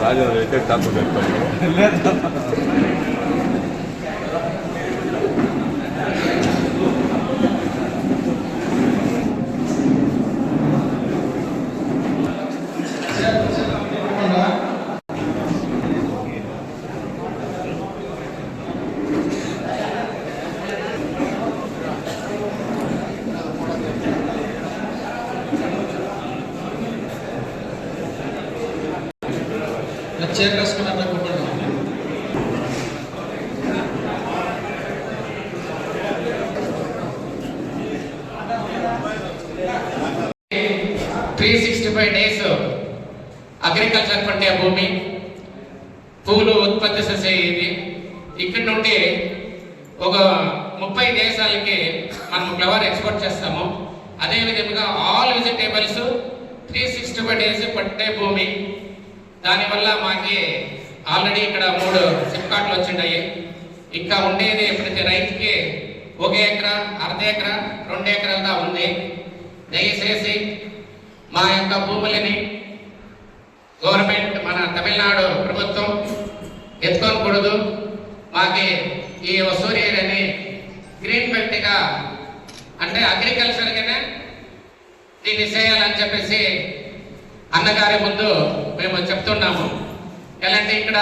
రాజు అయితే తాకు చైర్ వేసుకున్నారా కూర్చోండి. 365 days అగ్రికల్చర్ పండే భూమి పూలు ఉత్పత్తి చేసే ఇది. ఇక్కడ నుండి ఒక 30 దేశాలకి మనం ఫ్లవర్ ఎక్స్పోర్ట్ చేస్తాము. అదేవిధంగా ఆల్ వెజిటేబుల్స్ 365 days పట్టే భూమి. దానివల్ల మాకి ఆల్రెడీ ఇక్కడ 3 సిమ్ కార్డులు వచ్చిండాయి. ఇంకా ఉండేది ప్రతి రైతుకి 1 ఎకరా, అర్ధ ఎకరా, 2 ఎకరాలదా ఉంది. దయచేసి మా యొక్క భూములని గవర్నమెంట్ మన తమిళనాడు ప్రభుత్వం ఎత్తుకోకూడదు. మాకి ఈ సూర్యుడిని గ్రీన్ బెల్ట్గా అంటే అగ్రికల్చర్గానే దీన్ని చేయాలని చెప్పేసి అన్నగారి ముందు మేము చెప్తున్నాము. ఎలాంటి ఇక్కడ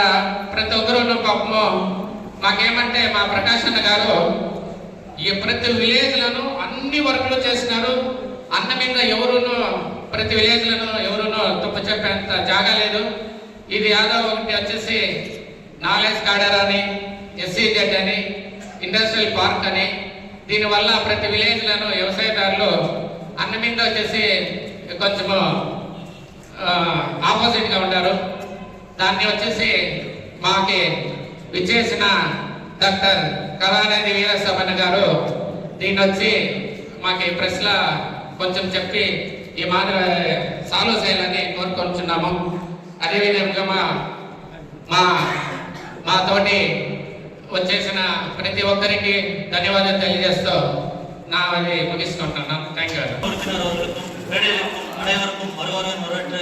ప్రతి ఒక్కరు పాపము మాకేమంటే మా ప్రకాష్ అన్న గారు ఈ ప్రతి విలేజ్లను అన్ని వర్కులు చేసినారు. అన్న మీద ఎవరును ప్రతి విలేజ్లను ఎవరును తప్పు చెప్పేంత జాగా లేదు. ఇది యాదవ్ ఒకటి వచ్చేసి నాలెడ్జ్ గార్డెన్ అని, SEZ అని, ఇండస్ట్రియల్ పార్క్ అని, దీనివల్ల ప్రతి విలేజ్లను వ్యవసాయదారులు అన్న మీద వచ్చేసి కొంచెము ఆపోజిట్గా ఉంటారు. దాన్ని వచ్చేసి మాకి విచ్చేసిన డాక్టర్ కళానిధి వీరసమన్న గారు దీన్ని వచ్చి మాకి ప్రెస్లో కొంచెం చెప్పి ఈ మాదిరి సాల్వ్ చేయాలని కోరుకుంటున్నాము. అదేవిధంగా మా తోటి వచ్చేసిన ప్రతి ఒక్కరికి ధన్యవాదాలు తెలియజేస్తూ నా అది ముగిస్తున్నాను. Thank you. அனைவருக்கும் வருவார்கள் வரவேற்று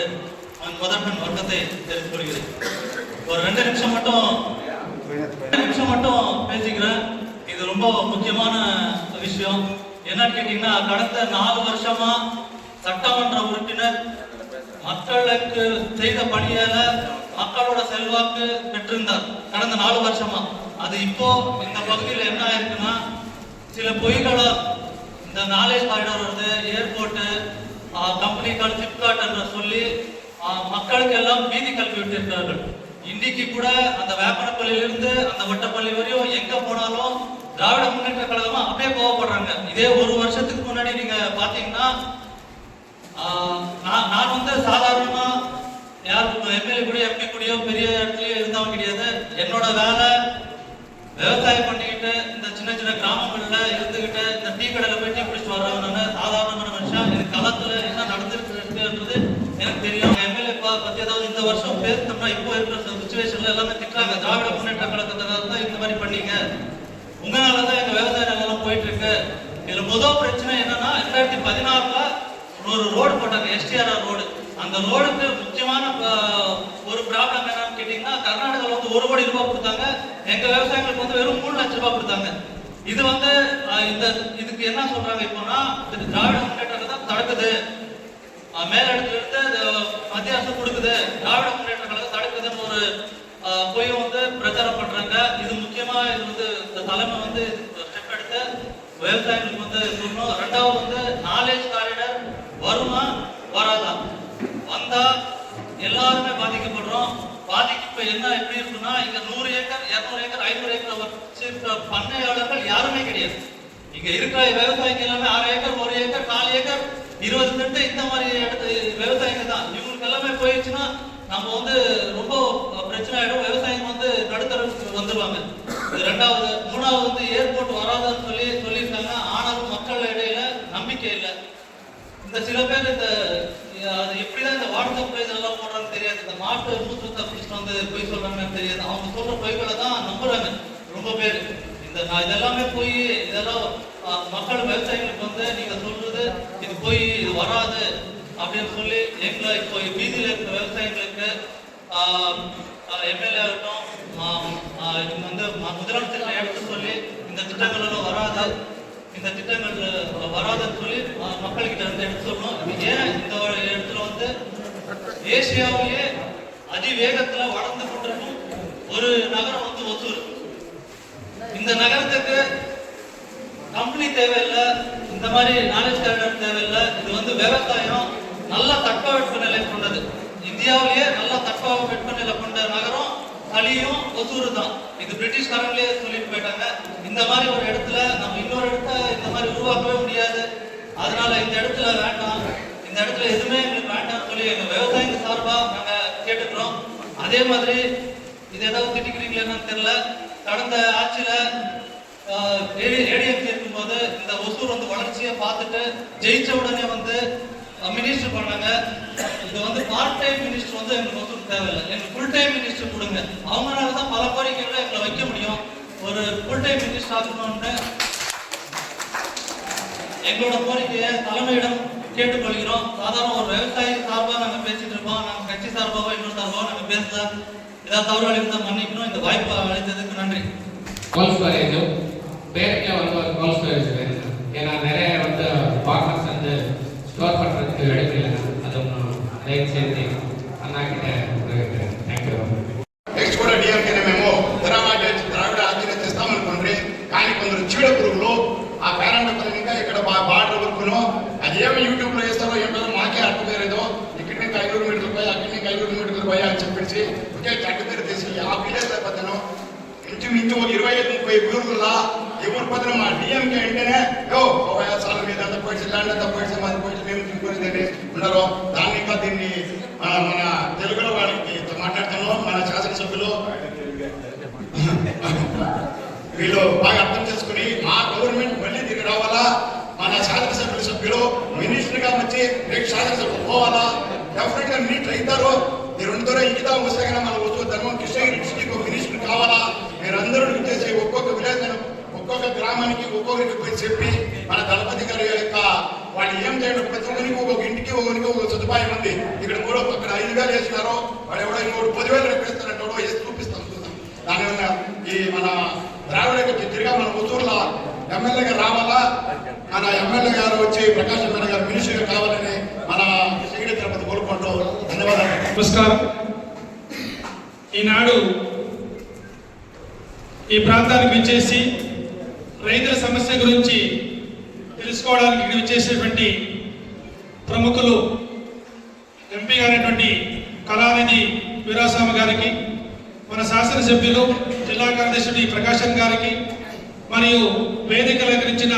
முதற்கண் வணக்கத்தை தெரிவித்துக் கொள்கிறேன். ஒரு 2 நிமிஷம் மட்டும் பேசிக்கிறேன். இது ரொம்ப முக்கியமான விஷயம். என்னன்னு கேட்டீங்கன்னா, கடந்த 4 வருஷமா சட்டமன்ற உறுப்பினர் மக்களுக்கு செய்த பணியால மக்களோட செல்வாக்கு பெற்றிருந்தார் கடந்த 4 வருஷமா. அது இப்போ இந்த பகுதியில் என்ன ஆயிருக்குன்னா, சில பொய்களை இந்த நாலேஜ் காரிடார் வருது, ஏர்போர்ட்டு, கம்பெனிகள், ஃபிளிப்கார்ட் என்று சொல்லி மக்களுக்கு எல்லாம் பீதி கல்வி விட்டிருக்கிறார்கள். இன்னைக்கு கூட அந்த வேப்பனப்பள்ளியிலிருந்து அந்த வட்டப்பள்ளி வரையும் எங்க போனாலும் திராவிட முன்னேற்ற கழகமா அப்படியே கோவப்படுறாங்க. இதே 1 வருஷத்துக்கு முன்னாடி நீங்க பாத்தீங்கன்னா, நான் வந்து சாதாரணமா யாரும் எம்எல்ஏ கூட எம்பி கூடயோ பெரிய இடத்துலயோ இருந்தவங்க கிடையாது. என்னோட வேலை விவசாயம் பண்ணிக்கிட்டு இந்த சின்ன சின்ன கிராமங்கள்ல இருந்துகிட்டு இந்த டீ கடையில போய் டீ குடிச்சிட்டு வர்றவங்க சாதாரணமான மனுஷன். இது களத்துல என்ன நடந்துருக்குன்றது எனக்கு தெரியும். எம்எல்ஏ பத்தி ஏதாவது இந்த வருஷம் பேசணும்னா இப்போ இருக்கிற சிச்சுவேஷன்ல எல்லாமே திட்டுறாங்க. திராவிட முன்னேற்ற கழகத்தினால தான் இந்த மாதிரி பண்ணீங்க, உங்களாலதான் எங்க விவசாய நிலம் போயிட்டு இருக்கு. இதுல முதல் பிரச்சனை என்னன்னா, 2016ல ஒரு ரோடு போட்டாங்க, STRR ரோடு. அந்த ரோடுக்கு முக்கியமான ஒரு ப்ராப்ளம் என்னன்னு கேட்டீங்கன்னா, கர்நாடகாவில் வந்து 1 கோடி ரூபாய் கொடுத்தாங்க, எங்க விவசாயிகளுக்கு வந்து வெறும் 3 லட்சம் ரூபாய் கொடுத்தாங்க. இது வந்து இதுக்கு என்ன சொல்றாங்க இப்போனா, இதுக்கு திராவிட முன்னேற்றத்தை தான் தடுக்குது, மேலிடத்துல இருந்து மத்திய அரசு கொடுக்குது, திராவிட முன்னேற்ற கழகம் தடுக்குதுன்னு ஒரு பொய் வந்து பிரச்சாரம் பண்றாங்க. இது முக்கியமா இது வந்து இந்த தலைமை வந்து ஸ்டெப் எடுத்து விவசாயிகளுக்கு வந்து சொல்லணும். 2வது வந்து நாலேஜ் காரிடார் வருமா வராதா, வந்தா எல்லாருமே பாதிக்கப்படுறோம். பாதிப்பு என்ன எப்படி இருக்குன்னா, இங்க 100 ஏக்கர் 200 ஏக்கர் 500 ஏக்கர் வச்சிருக்கிற பண்ணையாளர்கள் யாருமே கிடையாது. இங்க இருக்கிற விவசாயிகள் எல்லாமே 6 ஏக்கர் 1 ஏக்கர் 4 ஏக்கர் 20 சென்ட் இந்த மாதிரி விவசாயிங்க தான். இவங்களுக்கு எல்லாமே போயிடுச்சுன்னா நம்ம வந்து ரொம்ப பிரச்சனை ஆயிடும். விவசாயிங்க வந்து நடுத்தரவுக்கு வந்துருவாங்க. இது 2வது. 3வது வந்து ஏர்போர்ட் வராதுன்னு சொல்லியிருக்காங்க. ஆனாலும் மக்கள் இடையில நம்பிக்கை இல்லை. இந்த சில பேர் இந்த அது எப்படிதான் இந்த வாட்ஸ்அப் பிரைஸ் எல்லாம் போடுறாங்கன்னு தெரியாது. இந்த மாட்டு மூத்திரத்தை பிடிச்சிட்டு வந்து பொய் சொல்றாங்கன்னு தெரியாது. அவங்க சொல்ற பொய்களை தான் நம்புறாங்க ரொம்ப பேர். இதெல்லாமே போய் இதெல்லாம் மக்கள் விவசாயிகளுக்கு வந்து நீங்க சொல்றது இது போய் இது வராது அப்படின்னு சொல்லி எங்களை இப்போ வீதியில் இருக்கிற விவசாயிகளுக்கு எம்எல்ஏ ஆகட்டும் இவங்க வந்து முதலமைச்சர் எடுத்து சொல்லி இந்த திட்டங்களில் வராது, இந்த திட்டங்கள் வராதுன்னு சொல்லி மக்கள்கிட்ட வந்து எடுத்து சொல்லணும். ஏன் இந்த இடத்துல வந்து ஏசியாவிலேயே அதிவேகத்தில் வளர்ந்து கொண்டிருக்கும் ஒரு நகரம் வந்து ஒசூர். இந்த நகரத்துக்கு கம்பெனி தேவையில்லை, இந்த மாதிரி நாலேஜ் கேடர் தேவையில்லை. இது வந்து விவசாயம் நல்ல தட்பவெட்ப நிலை கொண்டது. இந்தியாவிலேயே நல்ல தட்பவெட்ப நிலை கொண்ட நகரம் அலியும் ஒசூர் தான். இது பிரிட்டிஷ்காரங்களே சொல்லிட்டு போயிட்டாங்க. இந்த மாதிரி ஒரு இடத்துல நம்ம இன்னொரு இடத்த இந்த மாதிரி உருவாக்கவே முடியாது. அதனால இந்த இடத்துல வேண்டாம், இந்த இடத்துல எதுவுமே எங்களுக்கு வேண்டாம்னு சொல்லி எங்க விவசாயிங்க சார்பா நாங்க கேட்டுக்கிறோம். அதே மாதிரி இது ஏதாவது திட்டிக்கிறீங்களேன்னு தெரியல. கடந்த ஆட்சியில ஏடிஎம்கே இருக்கும்போது இந்த ஒசூர் வந்து வளர்ச்சியை பார்த்துட்டு ஜெயிச்ச உடனே வந்து மினிஸ்டர் பண்ணாங்க. இது வந்து பார்ட் டைம் மினிஸ்டர் வந்து எங்களுக்கு ஒசூர் தேவையில்லை, எங்களுக்கு ஃபுல் டைம் மினிஸ்டர் கொடுங்க. அவங்களால தான் பல கோரிக்கைகளை எங்களை வைக்க முடியும். ஒரு ஃபுல் டைம் மினிஸ்டர் ஆகணும்னு எங்களோட கோரிக்கையை தலைமையிடம் கேட்டுக்கொள்கிறோம். சாதாரண ஒரு விவசாயி சார்பாக நாங்கள் பேசிட்டு இருக்கோம். நாங்கள் கட்சி சார்பாக இன்னொரு சார்பாக நாங்கள் பேசல. ஏதாவது தவறு அளித்தால் மன்னிக்கணும். இந்த வாய்ப்பு அளித்ததுக்கு நன்றி. ಕೋಲ್ಡ್ ಸ್ಟೋರೇಜ್ ಬೇರೆ ಒಂದು ಕೋಲ್ಡ್ ಸ್ಟೋರೇಜ್ ಇದೆ. ஏன்னா நிறைய வந்து பார்ட்னர்ஸ் வந்து ஸ்டோர் பண்ணுறதுக்கு எடுக்கல. ಅದನ್ನು దయచేసి అన్నాకిட்ட థ్యాంక్ యూ. నెక్స్ట్ కూడా డిఎంకేనే మేము ద్రావిడ ఆధ్వర్యం తెస్తామనుకోండి. కానీ కొందరు చీడ పురుగులు ఆ పేరెంట్ ఇంకా ఇక్కడ బార్డర్ వరకును అది ఏమి యూట్యూబ్ లో వేస్తారో ఏమో మాకే అర్థం లేదు. ఇక్కడి నుంచి 500 మీటర్లు పోయి అక్కడి నుంచి 500 మీటర్లు పోయి అని చెప్పేసి ఒకే చెట్టు పేరు తీసి ఆ విలేజ్ పద్దను ఇంచుమించు 25-30 ఊరులా ఎవరు పద్దను మా డిఎంకే అంటేనే సాల మీద అంత పోయి ల్యాండ్ అంతా పోయి మాది పోయి మేము తీసుకునేది ఉన్నారు. దాన్ని ఇంకా దీన్ని మన తెలుగులో వాళ్ళకి మాట్లాడుతున్నాం. మన శాసనసభ్యులు వీళ్ళు బాగా అర్థం చేసుకుని మా గవర్నమెంట్ మళ్ళీ తిరిగి రావాలా. మన శాసనసభ్యుల సభ్యులు మినిస్టర్ గా వచ్చి రేపు శాసనసభ పోవాలా. డెఫినెట్ గా మినిస్టర్ అవుతారు. మీరు అందరూ ఇంకితా వస్తే కన్నా మన వచ్చి ధర్మం కృష్ణగిరి డిస్ట్రిక్ట్ మినిస్టర్ కావాలా. మీరందరూ చేసి ఒక్కొక్క విలేజ్ ఒక్కొక్క గ్రామానికి ఒక్కొక్కరికి పోయి చెప్పి మన దళపతి గారి యొక్క వాళ్ళు ఏం చేయండి. ప్రతి ఒక్కరికి ఒక్కొక్క ఇంటికి ఒకరికి ఒక సదుపాయం ఉంది. ఇక్కడ కూడా అక్కడ 5,000 వేసినారో వాడు ఎవడో ఇంకోటి 10,000 రేపు వేస్తారంటే వేసి చూపిస్తాం చూద్దాం. దానివల్ల ఈ మన ద్రావిడ తిరిగా మన ఒసూరులో ఎమ్మెల్యేగా రావాలా. మన ఎమ్మెల్యే గారు వచ్చి ప్రకాశం గారు మినిస్టర్గా కావాలని మన శ్రీగిరి తిరుపతి కోరుకుంటూ ధన్యవాదాలు. నమస్కారం. ఈనాడు ఈ ప్రాంతానికి విచ్చేసి రైతుల సమస్య గురించి తెలుసుకోవడానికి ఇక్కడ విచ్చేసేటువంటి ప్రముఖులు ఎంపీ గారైనటువంటి కళానిధి వీరాస్వామి గారికి, మన శాసనసభ్యులు జిల్లా కార్యదర్శి ప్రకాశం గారికి, మరియు వేదిక అలంకరించిన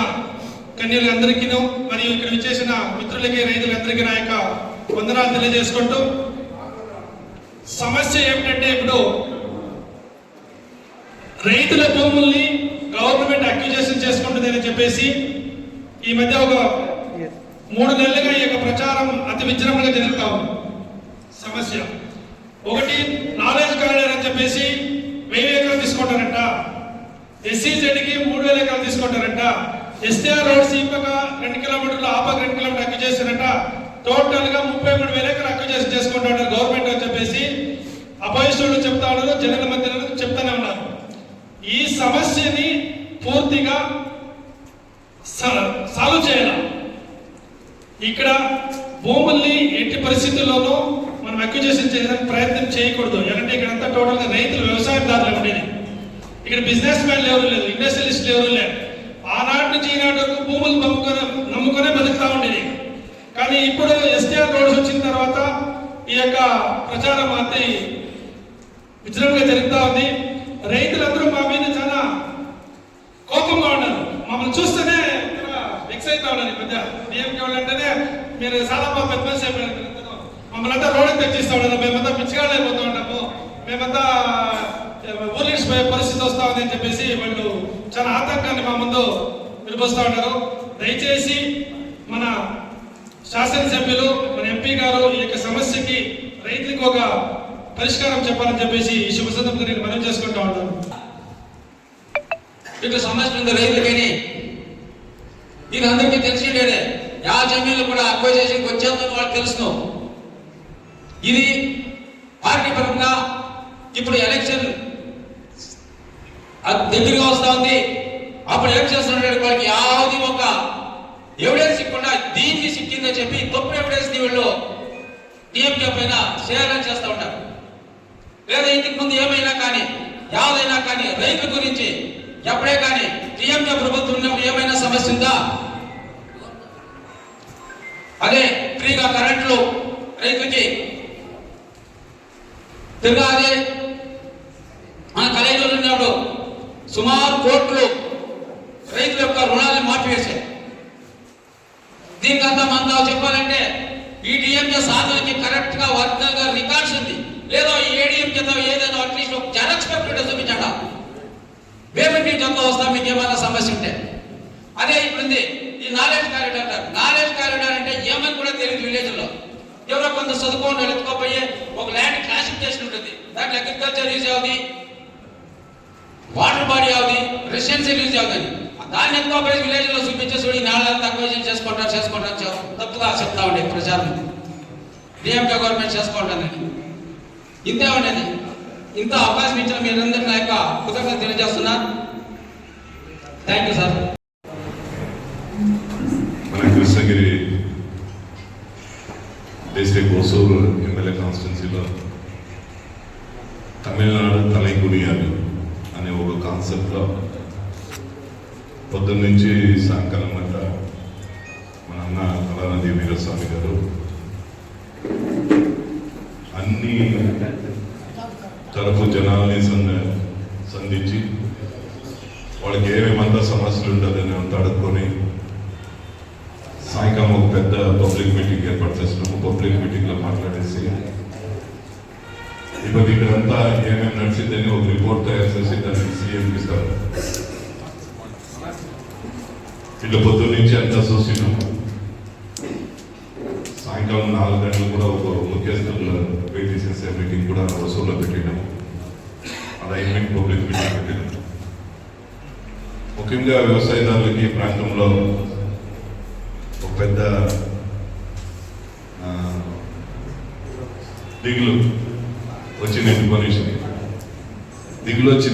కన్యలందరికీ మరియు ఇక్కడ విచ్చేసిన మిత్రులకి రైతులందరికీ నా యొక్క వందనాలు తెలియజేసుకుంటూ, సమస్య ఏమిటంటే ఇప్పుడు రైతుల భూముల్ని గవర్నమెంట్ అక్విజిషన్ చేసుకుంటుందని చెప్పేసి ఈ మధ్య ఒక 3 నెలలుగా ఈ యొక్క ప్రచారం అతి విజృంభణగా జరుగుతా ఉంది. సమస్య ఒకటి, నాలెడ్జ్ కారిడార్ అని చెప్పేసి 1000 ఎకరాలు తీసుకుంటారంట. SEZకి 3000 ఎకరాలు తీసుకుంటారంట. STR రోడ్స్ ఈ పక్క 2 కిలోమీటర్లు ఆ పక్క 2 కిలోమీటర్లు అక్విజిషన్. టోటల్ గా 33,000 ఎకరాలు అక్విజిషన్ చేసుకుంటారు గవర్నమెంట్ అని చెప్పేసి అపోజిషన్ చెప్తా ఉన్నారు, జగన్ మధ్య చెప్తానే ఉన్నారు. ఈ సమస్యని పూర్తిగా సాల్వ్ చేయాలి. ఇక్కడ భూముల్ని ఎట్టి పరిస్థితుల్లోనూ మనం అక్విజిషన్ చేయడానికి ప్రయత్నం చేయకూడదు. ఎందుకంటే ఇక్కడ అంతా టోటల్ గా రైతులు వ్యవసాయదారులు ఉండేది. ఇక్కడ బిజినెస్ మ్యాన్లు ఎవరు లేదు, ఇండస్ట్రియలిస్టులు ఎవరు లేరు. ఆనాటి నుంచి ఈనాటి వరకు భూములు నమ్ముకునే బతుకుతా ఉండేది. కానీ ఇప్పుడు STR రోడ్స్ వచ్చిన తర్వాత ఈ యొక్క ప్రచారం అంతే విజృంభంగా జరుగుతూ ఉంది. రైతులందరూ మా మీద చాలా కోపంగా ఉన్నారు. మమ్మల్ని చూస్తేనే ఎక్సైట్ అవునారు. ఈ మధ్య డిఎంకే వాళ్ళు అంటేనే మీరు చాలా పెద్ద మనిషి అయిపోయారు, మమ్మల్ని అంతా రోడ్డుకి తెచ్చిస్తా ఉన్నారు, మేమంతా పిచ్చిగాళ్ళు అయిపోతూ ఉంటాము, మేమంతా ఊర్లించి పోయే పరిస్థితి వస్తా ఉంది అని చెప్పేసి వాళ్ళు చాలా ఆతంకాన్ని మా ముందు వినిపిస్తూ ఉంటారు. దయచేసి మన శాసనసభ్యులు, మన ఎంపీ గారు ఈ యొక్క సమస్యకి రైతులకు ఒక పరిష్కారం చెప్పాలని చెప్పేసి ఈ శుభ సందర్భంగా నేను మనం చేసుకుంటా ఉంటాను. ఇట్లా సమస్య ఉంది రైతులకని. ఇది అందరికీ తెలిసిండేదే. జమీన్లు కూడా అక్వైజేషన్కి వచ్చేందుకు వాళ్ళకి తెలుసు. ఇది పార్టీ పరంగా ఇప్పుడు ఎలక్షన్ దగ్గరగా వస్తా ఉంది. అప్పుడు ఎలక్షన్స్ వాళ్ళకి యావది ఒక ఎవిడెన్స్ ఇవ్వకుండా దీన్ని సిక్కిందని చెప్పి తప్పు ఎవిడెన్స్ వీళ్ళు డిఎంకే పైన షేర్ చేస్తూ ఉంటారు. లేదా ఇంటికి ముందు ఏమైనా కానీ యావదైనా కానీ రైతుల గురించి ఎప్పుడే కానీ డిఎంకే ప్రభుత్వం ఉన్నప్పుడు ఏమైనా సమస్య ఉందా? అదే ఫ్రీగా కరెంట్లు రైతులకి తిరిగా అదే మన కలేజీలో ఉన్నప్పుడు సుమారు కోట్లు రైతుల యొక్క రుణాలను మాఫీ. దీనికంతా మనతో చెప్పాలంటే ఈ డిఎంకే సాధనకి కరెక్ట్ గా ఒరిజినల్ గా రికార్డ్స్ ఉంది. లేదో ఈ ఏడీఎంకేతో ఏదైనా అట్లీస్ట్ ఒక జెరాక్స్ పేపర్ చూపించండి. పేమెంట్ నుంచి ఎంత వస్తా మీకు ఏమైనా సమస్య ఉంటే. అదే ఇప్పుడు ఈ నాలెడ్జ్ కారిడార్ అంటారు. నాలెడ్జ్ కారిడార్ అంటే ఏమని కూడా తెలియదు విలేజ్ లో. ఎవరో కొంత చదువుకోండి ఎత్తుకోపోయి ఒక ల్యాండ్ క్లాసిఫికేషన్ ఉంటుంది. దాంట్లో అగ్రికల్చర్ యూజ్ అవుతుంది, వాటర్ బాడీ అవుతుంది, రెసిడెన్షియల్ యూజ్ అవుతుంది. దాన్ని ఎత్తుకోపోయి విలేజ్ లో చూపించేసి ఈ నాళ్ళంతా అక్విజిషన్ చేసుకుంటారు తప్పుగా చెప్తా ఉండే ప్రచారం. డిఎంకే గవర్నమెంట్ చేసుకుంటానని ఇంతే ఉండేది. ఇంత అవకాశం ఇచ్చిన మీరందరూ నా యొక్క కృతజ్ఞత తెలియజేస్తున్నా. Thank you sir. మన కృష్ణగిరి డిస్ట్రిక్ట్ హొసూరు ఎమ్మెల్యే కాన్స్టిట్యున్సీలో తమిళనాడు తలైకుడియాలు అనే ఒక కాన్సెప్ట్లో పొద్దున్న నుంచి సాయంకాలం గంట మన అన్న కళానది వీరస్వామి గారు అన్ని తరపు జనాల్ని సంధించి వాళ్ళకి ఏమేమంతా సమస్యలు ఉంటుందని అంతా అడుక్కొని సాయంకాలం ఒక పెద్ద పబ్లిక్ మీటింగ్ ఏర్పాటు చేస్తున్నాము. పబ్లిక్ మీటింగ్లో మాట్లాడేసి ఇప్పుడు ఇక్కడంతా ఏమేమి నడిచిందని ఒక రిపోర్ట్ తయారు చేసి దాన్ని సీఎంకి ఇస్తారు. ఇట్లా పొద్దున్న నుంచి అంతా చూసినాము. సాయంకాలం 4 గంటలు కూడా ఒక ముఖ్యస్తుల వెయిట్ మీటింగ్ కూడా వసూల్లో పెట్టినాము. అది అయిన పబ్లిక్ మీటింగ్ పెట్టినాము. ముఖ్యంగా వ్యవసాయదారులకి ఈ ప్రాంతంలో ఒక పెద్ద దిగులు వచ్చి నిండుకొనేసింది. దిగులు వచ్చి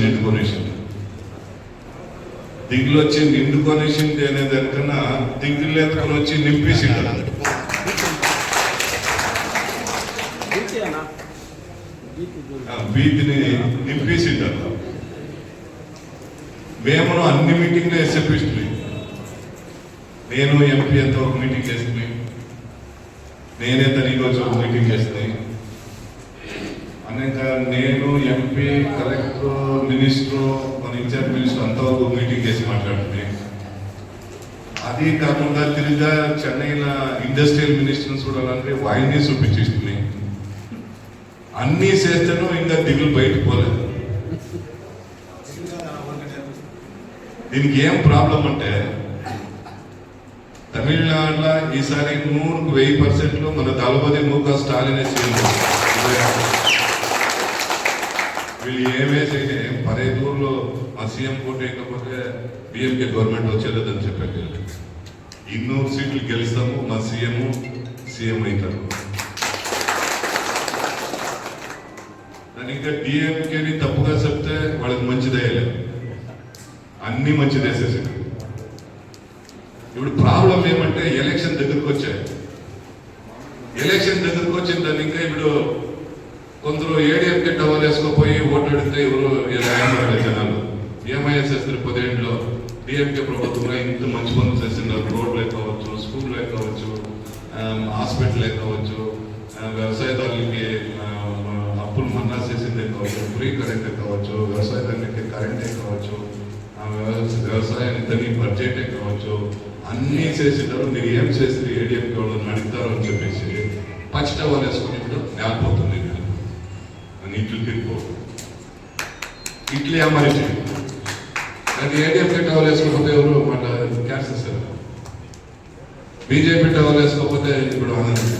నిండుకొనేసింది అనే దానికన్నా దిగులు ఎత్తుకొని వచ్చి నింపేసింటారు. వీధిని నింపేసింటారు. మేము అన్ని మీటింగ్లు వేసేపిస్తుంది. నేను ఎంపీ ఎంత ఒక మీటింగ్ చేస్తుంది, నేనే తనీకి వచ్చి ఒక మీటింగ్ చేస్తుంది. అనేక నేను ఎంపీ, కలెక్టర్, మినిస్టర్, మన ఇన్ఛార్జ్ మినిస్టర్ అంతా ఒక మీటింగ్ చేసి మాట్లాడుతుంది. అది కాకుండా తిరిగా చెన్నైలో ఇండస్ట్రియల్ మినిస్టర్ని చూడాలంటే వాయిని చూపించేస్తుంది. అన్నీ చేస్తేనూ ఇంకా దిగులు బయటకు పోలేదు. దీనికి ఏం ప్రాబ్లం అంటే తమిళనాడులో ఈసారి 100% మన దళపతి ముఖ స్టాలినే చేయాలి. వీళ్ళు ఏమేసి 15 ఊర్లో మా సీఎం కోట వేయకపోతే డిఎంకే గవర్నమెంట్ వచ్చేదని చెప్పారు. 200 సీట్లు గెలుస్తాము, మా సీఎం అవుతారు. దాని ఇంకా డిఎంకేని తప్పుగా చెప్తే వాళ్ళకి మంచిదేయలేదు, అన్ని మంచిదేసేసి. ఇప్పుడు ప్రాబ్లం ఏమంటే ఎలక్షన్ దగ్గరకు వచ్చాయి. ఎలక్షన్ దగ్గరకు వచ్చిన దాన్ని ఇంకా ఇప్పుడు కొందరు ఏడీఎంకే టవర్ వేసుకోపోయి ఓట్లు అడిగితే ఎవరు జనాలు ఏమయ్యా చేస్తారు. 10 ఏళ్ళలో డిఎంకే ప్రభుత్వంలో ఇంత మంచి పనులు చేస్తున్నారు. రోడ్లే కావచ్చు, స్కూల్లే కావచ్చు, హాస్పిటలే కావచ్చు, వ్యవసాయదారులకి అప్పులు మన్నా చేసిందే కావచ్చు, ఫ్రీ కరెంటే కావచ్చు, వ్యవసాయదారులకి కరెంటే కావచ్చు, వ్యవసాయానికి బడ్జెటే కావచ్చు, అన్నీ చేసినారు. మీరు ఏం చేస్తారు ఏడీఎంకే వాళ్ళని అడుగుతారు అని చెప్పేసి పచ్చి టవర్ వేసుకుని ఇప్పుడు నేలపోతుంది. నీళ్ళు తిరిగిపోతుంది. ఇట్లే అమరిచి అది ఏడీఎంకే టవర్ వేసుకోకపోతే ఎవరు మళ్ళీ క్యాన్సర్ చేస్తారు. బీజేపీ టవర్ వేసుకోకపోతే ఇప్పుడు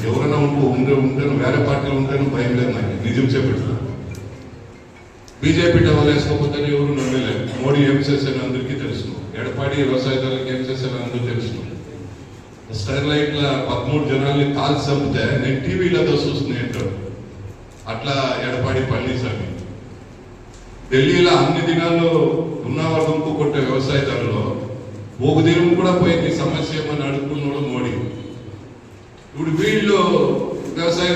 ఎవరైనా ఉంటాను వేరే పార్టీలు ఉంటాను భయం లేదు. నాకు నిజం చెప్పారు. బీజేపీ టవర్ వేసుకోకపోతే ఎవరు నమ్మలేదు. మోడీ ఏం చేశారని అందరికీ తెలుసు. ఎడపాడి వ్యవసాయదారులకి ఏం చేశారని అందరూ తెలుసు. స్టెర్లైట్ల 13 జనాల్ని కాల్చి చంపితే నేను టీవీలతో చూస్తున్నాను. అట్లా ఎడపాడి పళనిస్వామి. ఢిల్లీలో అన్ని దినాల్లో ఉన్నవర్గంకు కొట్టే వ్యవసాయదారులో ఒక దినం కూడా పోయింది సమస్య ఏమని అడుక్కున్నాడు మోడీ. ఇప్పుడు వీళ్ళు వ్యవసాయ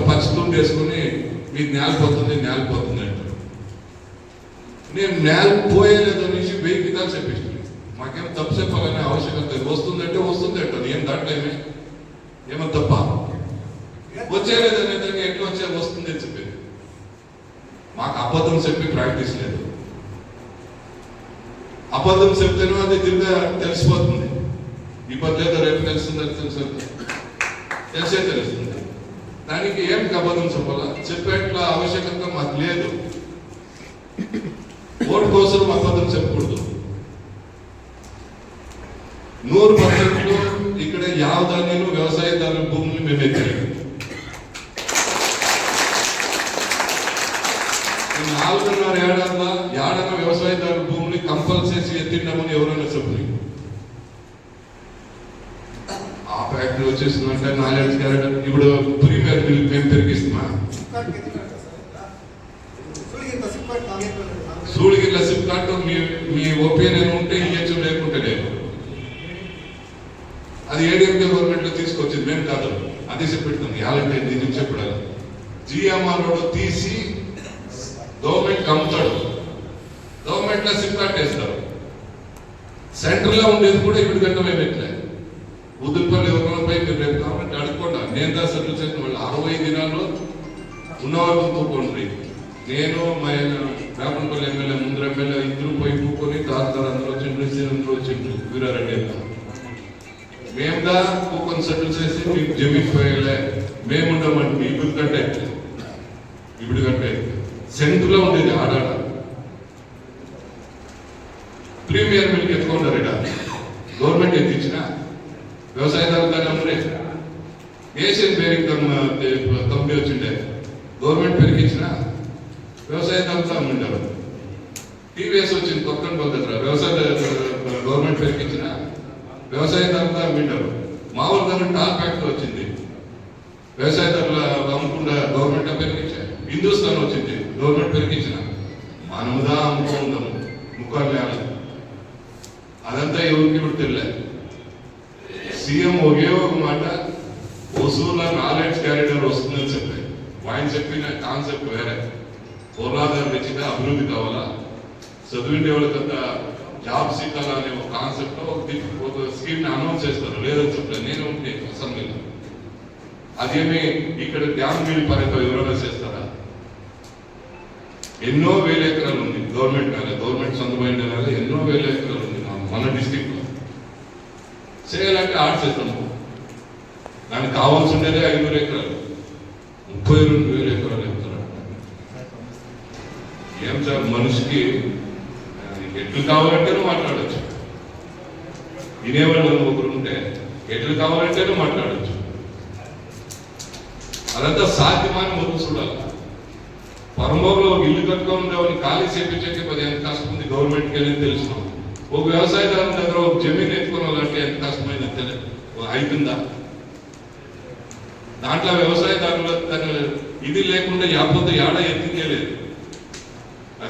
పచ్చతం వేసుకుని మీకు నేలిపోతుంది అంటారు. నేను నేల పోయేలేదు అనేసి 1000 కితాలు చెప్పేసి మాకేం తప్పు చెప్పాలనే ఆవశ్యకత వస్తుందంటే వస్తుంది అంటారు. ఏం దాంట్లో ఏమో తప్ప వచ్చేలేదు అనేది ఎట్లా వస్తుంది అని చెప్పేది. మాకు అబద్ధం చెప్పి ప్రాక్టీస్ లేదు. అబద్ధం చెప్తేనో అది తిరిగా తెలిసిపోతుంది. ఇప్పుడు లేదా రేపు తెలుస్తుంది. దానికి ఏం అబద్ధం చెప్పాలా? చెప్పేట్ల ఆవశ్యకత మాకు లేదు. ఓటు కోసం అబద్ధం చెప్పకూడదు. 100% ఇక్కడ యావదాన్ని వ్యవసాయదారుల భూములు మేము ఎత్తాము. 4.5 ఏడాదిలో ఏడన వ్యవసాయదారుల భూమిని కంపల్సరీ ఎత్తిండామని ఎవరైనా చెప్పు. ఆ ఫ్యాక్టరీ వచ్చేసిందంటే నాలెడ్జ్ క్యారెక్టర్ ఇప్పుడు ప్రీమియర్ బిల్ మేము పెరిగిస్తున్నా. సూళిగిట్ల సిప్కాట్ మీ ఒపీనియన్ ఉంటే ఇవ్వచ్చు, లేకుంటే లేదు. అది ఏడీఎంకే గవర్నమెంట్ లో తీసుకొచ్చింది, మేము కాదు. అది చెప్పెడుతుంది యాలంటే దీనికి చెప్పడాలి. జిఎంఆర్ రోడ్ తీసి గవర్నమెంట్ అమ్ముతాడు, గవర్నమెంట్ లో సిప్కాట్ వేస్తారు. సెంటర్ లో ఉండేది కూడా ఇప్పుడు కంటే మేము ఎట్లే ఉదుల్పల్లి ఎవరిపై మీరు రేపు కాబట్టి అడుక్కోండి. నేను దా సెటిల్ చేసిన వాళ్ళు 60 దినాల్లో ఉన్నవాళ్ళు కూకోండి. నేను మా రామపల్లి ఎమ్మెల్యే ముందర ఎమ్మెల్యే ఇద్దరు పోయి కూకొని తాగుతారు. అందరూ వచ్చిండ్రు వీరారెడ్డి గారు. మేము దా కూకొని సెటిల్ చేసి మీకు జమీన్ పోయలే మేము ఉండమండి. ఇప్పుడు కంటే సెంటర్ లో ఉండేది ఆడాడ ప్రీమియర్ మిల్క్ ఎత్తుకున్నారు. ఇక్కడ గవర్నమెంట్ ఎత్తించిన వ్యవసాయదారులు దాన్ని అమ్మరే. ఏషియన్ బేరింగ్ కంపెనీ వచ్చిండే గవర్నమెంట్ పెరిగించిన వ్యవసాయదారులతో అమ్మింటారు. టీవీఎస్ వచ్చింది కొత్త దగ్గర గవర్నమెంట్ పెరిగించిన వ్యవసాయదారులతో అమ్మింటారు. మామూలు ధర టాల్ ఫ్యాక్టరీ వచ్చింది వ్యవసాయదారులు అమ్ముకుండా గవర్నమెంట్ పెరిగించారు. హిందుస్థాన్ వచ్చింది గవర్నమెంట్ పెరిగించిన మనముదా అమ్ముకుందాము ముఖాలు లేవాలి. అదంతా ఎవరికి ఇప్పుడు తెలియదు. సీఎం ఒకే ఒక మాట వసూల నాలెడ్జ్ క్యారిడర్ వస్తుందని చెప్పారు. ఆయన చెప్పిన కాన్సెప్ట్ వేరే. పొలాదారు తెచ్చితే అభివృద్ధి కావాలా, చదివిండే వాళ్ళకంతా జాబ్ సీకాలా అనే ఒక కాన్సెప్ట్ ఒక స్కీమ్ ని అనౌన్స్ చేస్తారు. లేదని చెప్పలేదు. నేను ఉంటే అసెంబ్లీలో అదేమి ఇక్కడ డ్యామ్ మిల్ పరంగా ఎవరైనా చేస్తారా? ఎన్నో వేల ఎకరాలు ఉంది గవర్నమెంట్ సొంతమైన ఎన్నో వేల ఎకరాలు ఉంది మన డిస్టిక్ లో. చేయాలంటే ఆర్ట్స్ చేస్తాము. దానికి కావాల్సి ఉండేదే 500 ఎకరాలు, 32,000 ఎకరాలు చెప్తారు. ఏం సార్ మనిషికి ఎట్లు కావాలంటేనూ మాట్లాడచ్చు. వినేవాళ్ళు ఒకరు ఉంటే ఎట్లు కావాలంటేనూ మాట్లాడచ్చు. అదంతా సాధ్యమని మొదలు చూడాలి. పరమూరులో ఒక ఇల్లు కట్టుకొని ఉండేవాడిని ఖాళీ చేపించే పది ఎంత కష్టం ఉంది గవర్నమెంట్కి వెళ్ళి తెలుసు. ఒక వ్యవసాయదారు దగ్గర ఒక జమీన్ ఎత్తుకోవాలంటే ఎంత కష్టమైంది అయిపోయిందా? దాంట్లో వ్యవసాయదారులు తన ఇది లేకుండా యాపోతే ఏడ ఎత్తికేలేదు.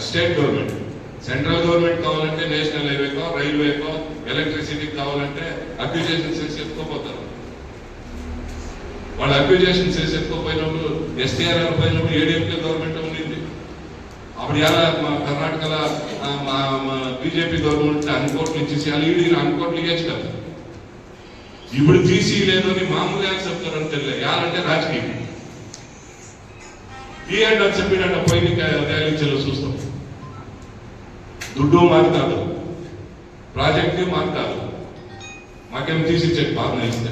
స్టేట్ గవర్నమెంట్, సెంట్రల్ గవర్నమెంట్ కావాలంటే నేషనల్ హైవేకో రైల్వేకో ఎలక్ట్రిసిటీకి కావాలంటే అక్విజేషన్ చేసి ఎత్తుకోపోతారు. వాళ్ళు అక్విజేషన్ చేసి ఎత్తుకోపోయినప్పుడు ఎస్టీఆర్ఆర్ పోయినప్పుడు ఏడీఎంకే గవర్నమెంట్ ఉండింది. అప్పుడు ఎలా మా కర్ణాటకలో బీజేపీ గవర్నమెంట్ అన్ని కోట్లు ఇచ్చేసి వాళ్ళు ఈడీ అన్ని కోట్లు ఇవ్వచ్చు కదా. ఇప్పుడు తీసి లేదు అని మామూలుగా చెప్తారని తెలియదు. యాలంటే రాజకీయం ఈ అండ్ అని చెప్పినట్టు పోయి ర్యాలీలో చూస్తాం. దుడ్డు మాకు కాదు, ప్రాజెక్టు మాకు కాదు, మాకేం తీసిచ్చే బాగా ఇస్తే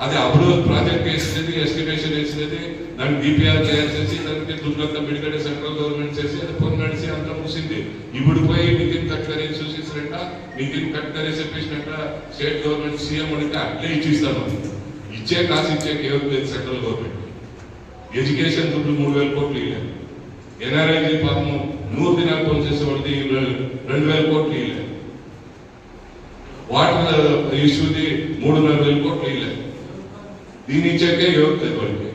అది అప్పుడు ప్రాజెక్ట్ వేసినది ఎస్టిమేషన్ వేసినది దాన్ని డిపిఆర్ తయారు చేసి దానికి దుర్గంతా బిడిగడే సెంట్రల్ గవర్నమెంట్ చేసి అది పొన్ను నడిచి అంతా మూసింది. ఇప్పుడు పోయి నితిన్ గడ్కరీ చూసేసినట్ట నితిన్ గడ్కరీ చెప్పేసినట్ట స్టేట్ గవర్నమెంట్ సీఎం అడిగితే అట్లే ఇచ్చిస్తాను. ఇచ్చే కాసు ఇచ్చే కేవలం లేదు సెంట్రల్ గవర్నమెంట్. ఎడ్యుకేషన్ దుడ్డు 3,000 కోట్లు ఇవ్వలేదు. ఎన్ఆర్ఐజీ పాపము 100 దినాలు పని చేసేవాడిది 2,000 కోట్లు ఇవ్వలేదు. వాటర్ ఇష్యూది 3,500 కోట్లు ఇవ్వలేదు. దీని ఇచ్చాకే యోగలేదు వాడికి.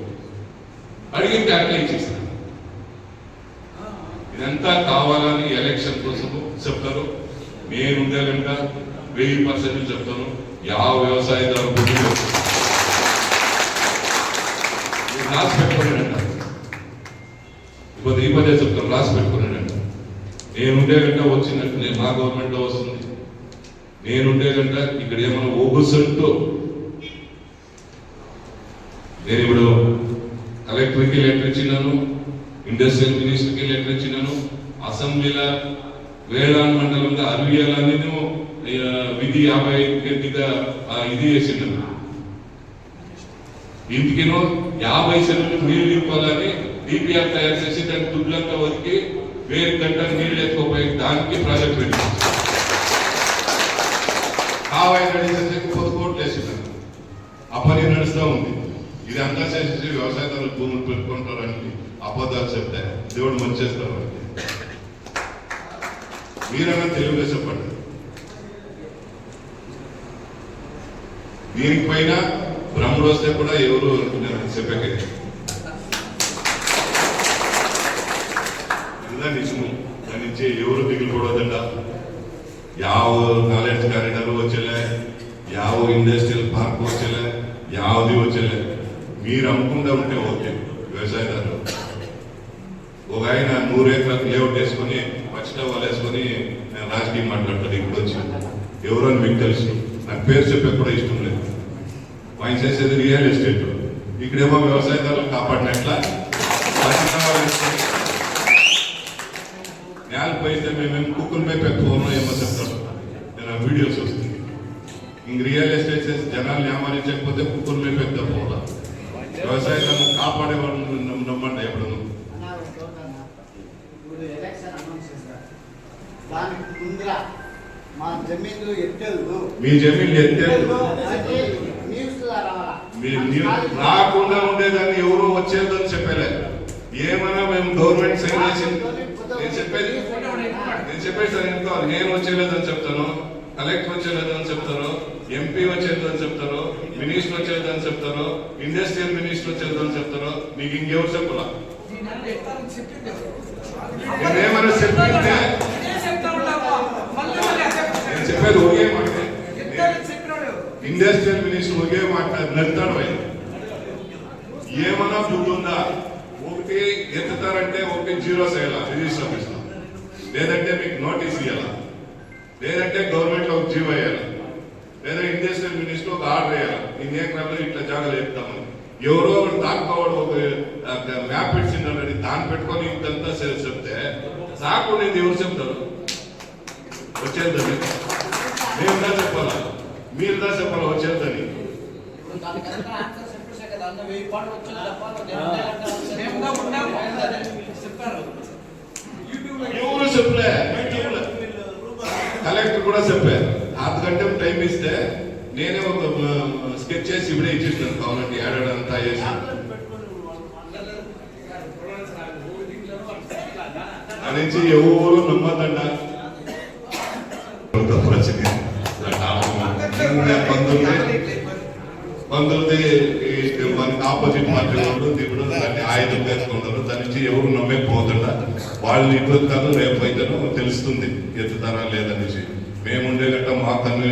అడిగితే అట్లా ఇచ్చేస్తారు. ఇదంతా కావాలని ఎలక్షన్ కోసము చెప్తారు. నేనుండే కనుక 1000% చెప్తాను. వ్యవసాయదారు రాసి పెట్టుకున్నాడంట. ఇప్పుడు ఈ పదే చెప్తాను, రాసి పెట్టుకున్నాడంట. నేనుండే గంట వచ్చినట్టు మా గవర్నమెంట్ లో వస్తుంది. నేనుండే గంట ఇక్కడ ఏమైనా ఓగుసంటూ నేను ఇప్పుడు కలెక్టర్కి లెటర్ ఇచ్చినాను, ఇండస్ట్రియల్ మినిస్టర్కి లెటర్ ఇచ్చినాను, అసెంబ్లీలో వేళాన్ మండలంలో 60 విధి 55 ఇది చేసినాను. ఇంటికినో 50 సెంట్లు నీళ్లు ఇవ్వాలని డిపిఆర్ తయారు చేసి దాని దుడ్లంతా వదికి 1000 గంటలు నీళ్లు ఎత్తుకోపోయి దానికి ప్రాజెక్ట్ పెట్టింది. 50 కోట్లు వేసినాను. ఆ పని నడుస్తూ ఉంది. ఇదంతా చేసి వ్యవసాయదారులు భూములు పెట్టుకుంటారని అబద్ధాలు చెప్తే దేవుడు మంచి చేస్తారు. మీరన్నా తెలుగులో చెప్పండి. దీనికి పైన బ్రహ్మడు వస్తే కూడా ఎవరు చెప్పకే ఇలా నిజము. దాని నుంచి ఎవరు దిగులు పడవదండ. ಯಾವ ನಾಲೆಡ್ಜ್ ಕಾರಿಡಾರ್ వచ్చేలే, ಯಾವ ఇండస్ట్రియల్ పార్క్ వచ్చేలే, యావది వచ్చేలే. మీరు అమ్ముకుంటా ఉంటే ఓకే. వ్యవసాయదారులు ఒక ఆయన 100 ఎకరాలకు లేఅవుట్ వేసుకొని పచ్చిటవాలు వేసుకొని నేను రాజకీయం మాట్లాడతాడు. ఇప్పుడు వచ్చి ఎవరని మీకు తెలుసు. నాకు పేరు చెప్పే కూడా ఇష్టం లేదు. ఆయన చేసేది రియల్ ఎస్టేట్. ఇక్కడేమో వ్యవసాయదారులు కాపాడినట్ల పచ్చిటవాలు వేసుకొని నేలకు పోయితే మేమేం కుక్కలు మేపే ఫోన్లో ఏమో చెప్తాడు. నేను ఆ వీడియోస్ వస్తుంది. ఇంక రియల్ ఎస్టేట్ చేసి జనాలు ఏమారించకపోతే కుక్కలు మేపేద్దా పోలా. వ్యవసాయాలను కాపాడేవాళ్ళు నమ్మండి. ఎప్పుడు మీ జమీన్లు ఎత్తేళ్ళు రాకుండా ఉండేదాన్ని ఎవరో వచ్చేదని చెప్పలే. ఏమన్నా మేము గవర్నమెంట్ సైన్ చేసి నేను చెప్పేది సార్ ఎందుకో నేను వచ్చేలేదని చెప్తాను, కలెక్టర్ వచ్చేలేదని చెప్తారు, ఎంపీ వచ్చేదని చెప్తారు, మినిస్టర్ వచ్చేదని చెప్తారు, ఇండస్ట్రియల్ మినిస్టర్ వచ్చేదని చెప్తారు. నీకు ఇంకెవరు చెప్పలా? నేనేమన్నా చెప్పింటే నేను చెప్పేది ఒకే మాట. ఇండస్ట్రియల్ మినిస్టర్ ఒకే మాట నడతాడు. ఏమన్నా బుద్ధి ఉందా? ఒకటి ఎత్తుతారంటే ఒకటి 0 చేయాలా రిజిస్టర్ ఆఫీస్ లో, లేదంటే మీకు నోటీస్ ఇవ్వాలా, లేదంటే గవర్నమెంట్ లో ఒక జీవో వేయాలి, లేదా ఇండస్ట్రియల్ మినిస్టర్ ఒక ఆర్డర్ వేయాలి. ఇన్ని ఎకరాల్లో ఇట్లా జాగ్రత్త చెప్తామని. ఎవరో ఒకటి దాక్కోవాడు ఒక మ్యాప్ ఇచ్చిందని దాన్ని పెట్టుకొని ఇంతంతా చెప్తే సాకు నేను ఎవరు చెప్తారు? వచ్చేద్దని మేముదా చెప్పాలా, మీరుదా చెప్పాలా వచ్చేద్దని? ఎవరు చెప్పలే. కలెక్టర్ కూడా చెప్పారు. 6 గంటలు టైం ఇస్తే నేనే ఒక స్కెచ్ చేసి ఇప్పుడే ఇచ్చేస్తాను. కావాలంటే ఏడాడంతా వేసి దాని నుంచి ఎవరు నమ్మదండ. పంతులది మనకి ఆపోజిట్ పార్టీ వాళ్ళు దిగుడు దాన్ని ఆయుధం తెచ్చుకుంటారు. దాని నుంచి ఎవరు నమ్మకపోతుండ. వాళ్ళు ఇప్పుడు కాదు రేపు అయితేనో తెలుస్తుంది ఎత్తుతారా లేదనేసి. మేముండే గట్ట మా కన్ను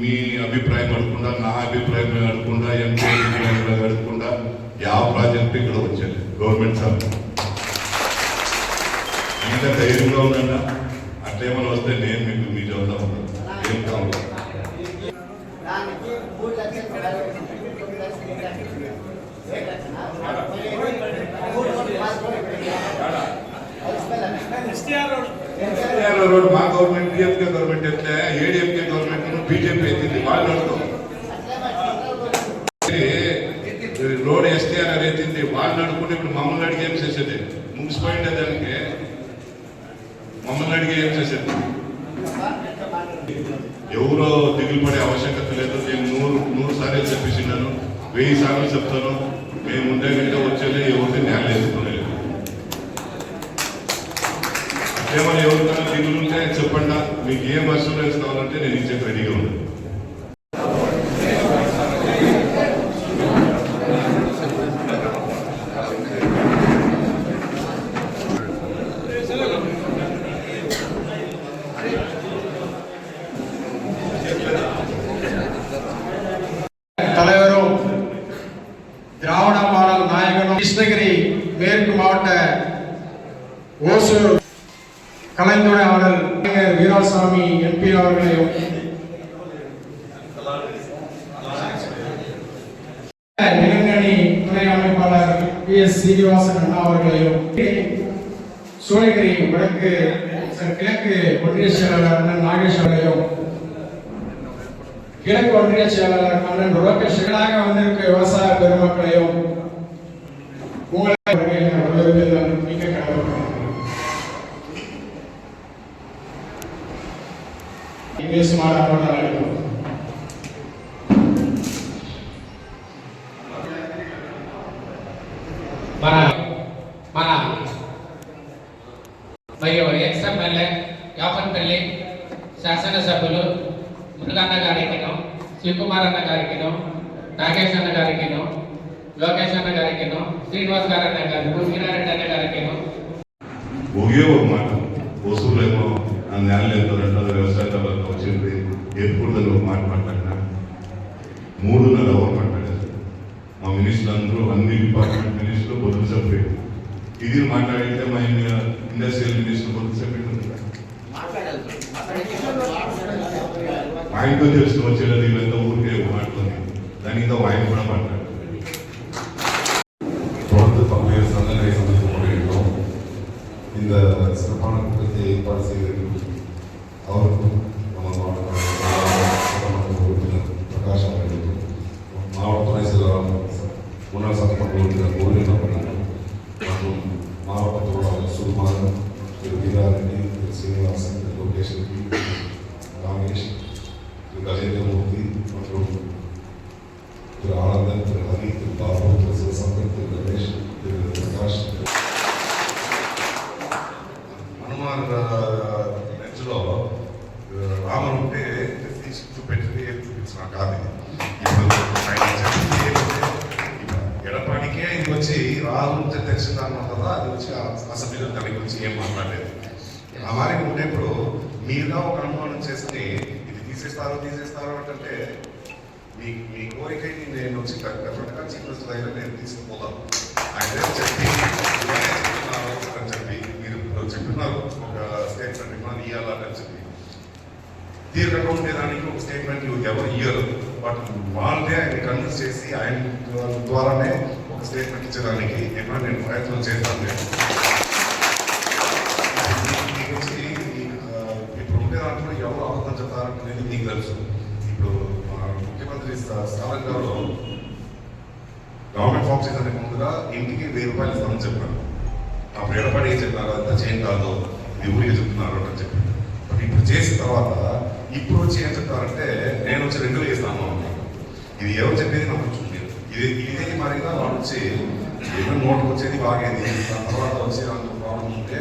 మీ అభిప్రాయం అడగకుండా, నా అభిప్రాయం అడగకుండా, ఎంపీ అభిప్రాయం అడగకుండా ಯಾವ ప్రాజెక్ట్ ఇక్కడ వచ్చేది గవర్నమెంట్ సార్. ఇంకా ధైర్యంగా ఉండండి. అట్లేమన్నా వస్తే నేను మీకు మీ చదువుతా ఉంటాను. ఏం కావాలి రోడ్ మా గవర్నమెంట్ డిఎంకే గవర్నమెంట్ ఎత్తే ఏడీఎంకే గవర్నమెంట్ బీజేపీ ఎత్తింది. వాళ్ళు అడుగుతాం రోడ్ ఎస్టీఆర్ ఎత్తింది. వాళ్ళు అడుగుకుంటే ఇప్పుడు మమ్మల్ని అడిగి ఏం చేసేది? మున్సిపాలిటీ దానికి మమ్మల్ని అడిగి ఏం చేసేది? ఎవరో దిగులు పడే ఆవశ్యకత లేదు. నేను 100 సార్లు చెప్పేసినాను, 1000 సార్లు చెప్తాను. మేము ఉండే గంట వచ్చేది ఎవరికి నేల వేసుకునే ఏమైనా ఎవరికైనా దిగులు ఉంటే చెప్పండి. మీకు ఏం అష్యూరెన్స్ కావాలంటే నేను ఇచ్చే రెడీగా ఉన్నాను. மாவட்ட ஓசூர் கலைந்துரையாடல் வீராசாமி எம்பி அவர்களையும் இளைஞரணி துணை அமைப்பாளர் PS சீனிவாசன் அண்ணா அவர்களையும் சூளகிரி வடக்கு கிழக்கு ஒன்றிய செயலாளர் அண்ணன் நாகேஷ் அவர்களையும் கிழக்கு ஒன்றிய செயலாளர் அண்ணன் ரோகேஷாக வந்திருக்க விவசாய பெருமக்களையும் உங்களை மிக கடவுள் பேசுமாறு அழைக்கிறோம். మరియు ఎక్స్ఎమ్మెల్యే యాపన్పల్లి శాసనసభ్యులు మురుగన్న గారికిను శివకుమార్ అన్న గారికిను నాగేష్ అన్న గారికిను లోకేష్ అన్న గారికిను శ్రీనివాస్ గారు అన్న గారిను వీరారెడ్డి అన్న గారికిను ఒకే ఒక మాట వసూలేమో ఆ నేల ఎంతో రెండో వ్యవసాయాలకు వచ్చింది ఎప్పుడు ఒక మాట మాట్లాడినా 3.5 అవర్లు మాట్లాడారు. మా మినిస్టర్ అందరూ అన్ని డిపార్ట్మెంట్ మినిస్టర్లు పొద్దున సభ్యులు ఇది మాట్లాడితే మా ఇండస్ట్రియల్ మినిస్టర్ పొద్దున సభ్యులు ఆయనతో తెలుసు వచ్చేది ఇవంతా ఊరికే మాట్లాడుతుంది దాని ఇంత ఆయన కూడా மாட்டாங்க. தொடர்ந்து பல்வேறு சங்கங்களை சந்தித்துக் கொண்டிருக்கிறோம். இந்த சிறப்பான கூட்டத்தை ஏற்பாடு செய்திருக்கும் அவருக்கும் நமது மாவட்ட உறுப்பினர் பிரகாஷ் அவர்களுக்கும் மாவட்ட துணை செயலாளர் முன்னாள் சட்டமன்ற உறுப்பினர் முருகன் மற்றும் மாவட்ட தொழிலாளர் சுகுமாரன், திரு வீராரெட்டி, திரு சீனிவாசன், திரு லோகேஷ், ராமேஷ், திரு கஜேந்திரமூர்த்தி மற்றும் திரு ஆனந்தன், திரு ஹரி, திரு பாபு, திரு சிவசங்கர், திரு ரமேஷ், திரு பிரகாஷ். హనుమాన్ నెచ్చులో రామన్ ఉంటే చూపెట్టి చూపించిన కాదు ఇప్పుడు ఎడపాడికే ఇది వచ్చి రాహుల్ తెచ్చిదాన్ని కదా అది వచ్చి అసెంబ్లీలో దాని గురించి ఏం మాట్లాడలేదు. ఆ వారికి ఉండేప్పుడు మీరుగా ఒక అనుమానం చేసుకుని ఇది తీసేస్తారు అంటే మీ కోరికని నేను వచ్చి డెఫినెట్గా చీఫ్ మినిస్టర్ దగ్గర నేను తీసుకుపోతాను. ఆయన చెప్పి అని చెప్పి మీరు చెప్తున్నారు ఒక స్టేట్మెంట్ ఇవ్వాలి ఇవ్వాలని చెప్పి తీరకుండా ఉండేదానికి ఒక స్టేట్మెంట్ ఎవరు ఇయ్యరు. బట్ వాళ్ళే ఆయన కన్విన్స్ చేసి ఆయన ద్వారానే ఒక స్టేట్మెంట్ ఇచ్చేదానికి ఏమైనా నేను ప్రయత్నం చేస్తాను. మీకు వచ్చి ఇప్పుడు ఉండే దాంట్లో ఎవరు అబద్ధం చెప్తారంటే మీకు తెలుసు. ఇప్పుడు ముఖ్యమంత్రి స్టాలిన్ గారు గవర్నమెంట్ ఫామ్ చేయడానికి ముందుగా ఇంటికి 1000 రూపాయలు ఇస్తామని చెప్పారు. అప్పుడు ఎడపడి ఏం చెప్పినారు అదంతా చేయం కాదు ఇది ఊరికే చెప్తున్నారు అని చెప్పి. బట్ ఇప్పుడు చేసిన తర్వాత ఇప్పుడు వచ్చి ఏం చెప్తారంటే నేను వచ్చి 2,000 ఇస్తాను అన్నారు. ఇది ఎవరు చెప్పేది నాకు చూడలేదు. ఇదే మరిగా వాళ్ళు వచ్చి ఏదో నోటుకు వచ్చేది బాగేది దాని తర్వాత వచ్చి అందులో ప్రాబ్లం ఉంటే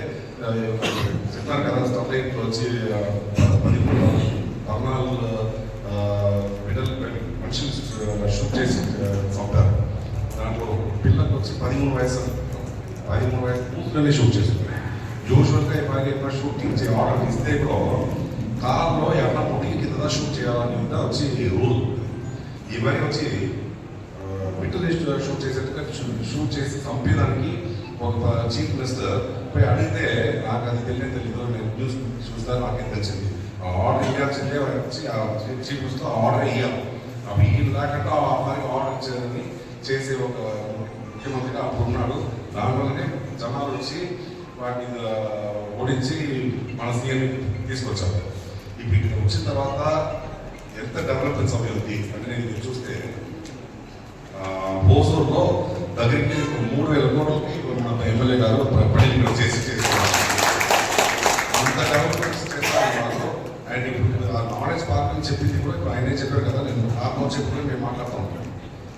చెప్తారు కదా స్టబ్లైట్లో వచ్చి 14 బిడ్డలు మనుషులు షూట్ చేసి చంపారు. దాంట్లో పిల్లలకు వచ్చి 13 వయసు పూర్తిగానే షూట్ చేస్తున్నారు. యూజువల్గా ఎప్పుడైనా షూటింగ్ ఆర్డర్ ఇస్తే కూడా కార్లో ఎట్లా పొట్టికి కింద షూట్ చేయాలని వచ్చి రూల్. ఇవన్నీ వచ్చి బిడ్డలు షూట్ చేసేట్టుగా షూట్ చేసి చంపేదానికి ఒక చీఫ్ మినిస్టర్ పోయి అడిగితే నాకు అది తెలియదు నేను న్యూస్ చూస్తాను నాకేం తెలిసింది. ఆర్డర్ ఇవ్వాల్సిందే వచ్చి ఆ చీఫ్ మినిస్టర్ ఆర్డర్ ఇవ్వాలి. అవి వీళ్ళు లేకుండా ఆ అమ్మాయికి ఆర్డర్ ఇచ్చేదని చేసే ఒక ముఖ్యమంత్రిగా అప్పుడు ఉన్నాడు. దానివల్లనే జనాలు వచ్చి వాటిని ఓడించి మన సీఎం తీసుకొచ్చారు. ఇప్పుడు ఇక్కడ వచ్చిన తర్వాత ఎంత డెవలప్మెంట్స్ అవుతుంది అంటే నేను చూస్తే హోసూరులో దగ్గరికి 3,000 కోట్లకి మన ఎమ్మెల్యే గారు పని చేసి అంత డెవలప్మెంట్స్ చేస్తారు. అండ్ ఇప్పుడు నాలెడ్జ్ పార్క్ అని చెప్పింది కూడా ఇప్పుడు ఆయనే చెప్పారు కదా. నేను కార్లో చెప్పి మేము మాట్లాడుతూ ఉంటాం.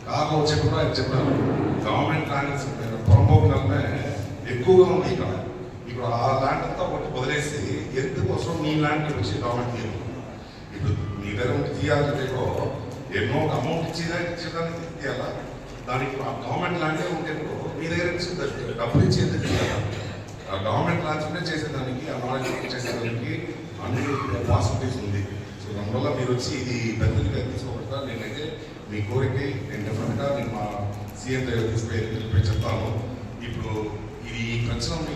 కార్లో వచ్చేప్పుడు ఆయన చెప్పారు గవర్నమెంట్ ల్యాండ్స్ పొరంపోకులనే ఎక్కువగా ఉంది ఇక్కడ. ఇప్పుడు ఆ ల్యాండ్ అంతా ఒకటి వదిలేసి ఎందుకోసం మీ ల్యాండ్కి వచ్చి గవర్నమెంట్ తీరు ఇప్పుడు మీ దగ్గర ఉంటే తీయాలంటే ఎన్నో అమౌంట్ ఇచ్చేదానికి తీయాలా. దానికి ఆ గవర్నమెంట్ ల్యాండే ఉంటే మీ దగ్గర నుంచి డబ్బులు ఇచ్చి ఎందుకు తీయాలా. ఆ గవర్నమెంట్ ల్యాండ్స్ ఉంటే చేసేదానికి ఆ నాలెడ్జ్ చేసేదానికి అన్ని పాసిబిలిటీస్ ఉంది. సో దానివల్ల మీరు వచ్చి ఇది పెద్దగా తీసుకోకుండా నేనైతే మీ కోరిక నేను డెఫినెట్గా నేను మా సీఎం దగ్గర తీసుకుపోయి చెప్తాను. ఇప్పుడు ఇది వచ్చిన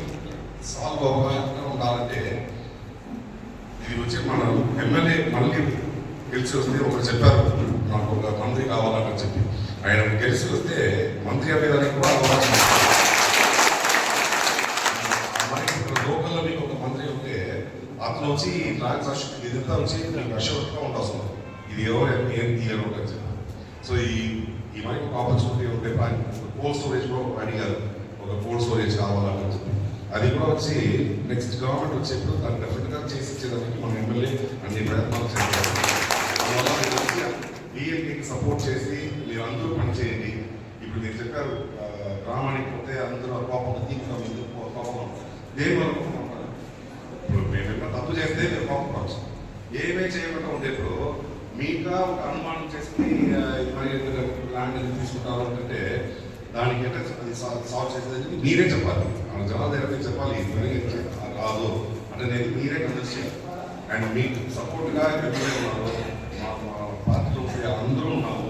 సాల్వ్ అవ్వకుండా ఉండాలంటే ఇది వచ్చి మన ఎమ్మెల్యే మళ్ళీ గెలిచి వస్తే ఒకరు చెప్పారు నాకు ఒక మంత్రి కావాలని చెప్పి ఆయన గెలిచి వస్తే మంత్రి అయ్యేదానికి కూడా అవకాశం లోకల్లో మీకు ఒక మంత్రి ఉంటే అతను వచ్చి ట్రాన్సాక్షన్ ఇదంతా వచ్చి మీకు అష్యూర్గా ఉండాల్సి ఇది ఎవరు ఏం తీయరు అని చెప్పి సో ఈ మనకి ఒక ఆపర్చునిటీ ఉంటే కోల్డ్ స్టోరేజ్ కూడా అడిగారు ఒక కోల్డ్ స్టోరేజ్ కావాలని చెప్పి అది కూడా వచ్చి నెక్స్ట్ గవర్నమెంట్ వచ్చేప్పుడు దాన్ని డెఫినెట్గా చేసి ఇచ్చేదానికి మన ఎమ్మెల్యే అన్ని ప్రయత్నాలు చేస్తారు అందువల్ల డిఎంకేకి సపోర్ట్ చేసి మీరు అందరూ పనిచేయండి ఇప్పుడు మీరు చెప్పారు గ్రామానికి పోతే అందరూ కోపం తీర్థం ఎందుకు కోపం దేని వల్ల ఇప్పుడు మేము ఎక్కడ తప్పు చేస్తే మీరు కోపం పడచ్చు ఏమీ చేయకుండా ఉండేప్పుడు మీకా ఒక అనుమానం చేసుకుని మరి ల్యాండ్ తీసుకుంటారు అంటే దానికి అంటే అది సాల్వ్ చేసేది మీరే చెప్పాలి మన జనాల దగ్గర చెప్పాలి రాదు అంటే నేను మీరే కన్విన్స్ చేయాలి అండ్ మీకు సపోర్ట్గా ఎవరైతే ఉన్నారో మా పార్టీలో అందరూ ఉన్నాము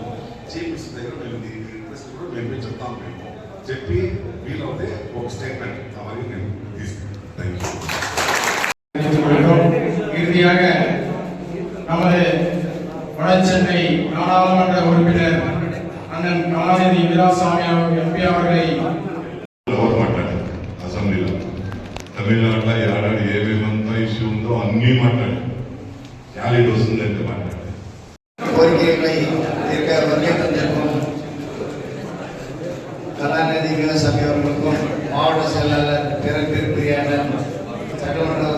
చీఫ్ మినిస్టర్ దగ్గర మేము రిక్వెస్ట్ కూడా మేము చెప్తాము మేము చెప్పి వీలవుతే ఒక ஸ்டேட்மெண்ட் அவரையும் నేను తీసుకుంటాను இறுதியாக நமது வட சென்னை நாடாளுமன்ற உறுப்பினர் அண்ணன் கலாநிதி வீராசாமி எம்பி அவர்களை ఎవరు మాట్లాడారు అసెంబ్లీలో తమిళనాడులో ఏడాది ఏమేమంతా ఇష్యూ ఉందో అన్నీ మాట్లాడారు యాలిడ్ వస్తుందంటే మాట్లాడారు கோரிக்கைகளை தீர்க்க வருகை தந்திருக்கும் கலாநிதி வீராசாமி அவர்களுக்கும் மாவட்ட செயலாளர் பேரன்பிற்குரிய சட்டமன்ற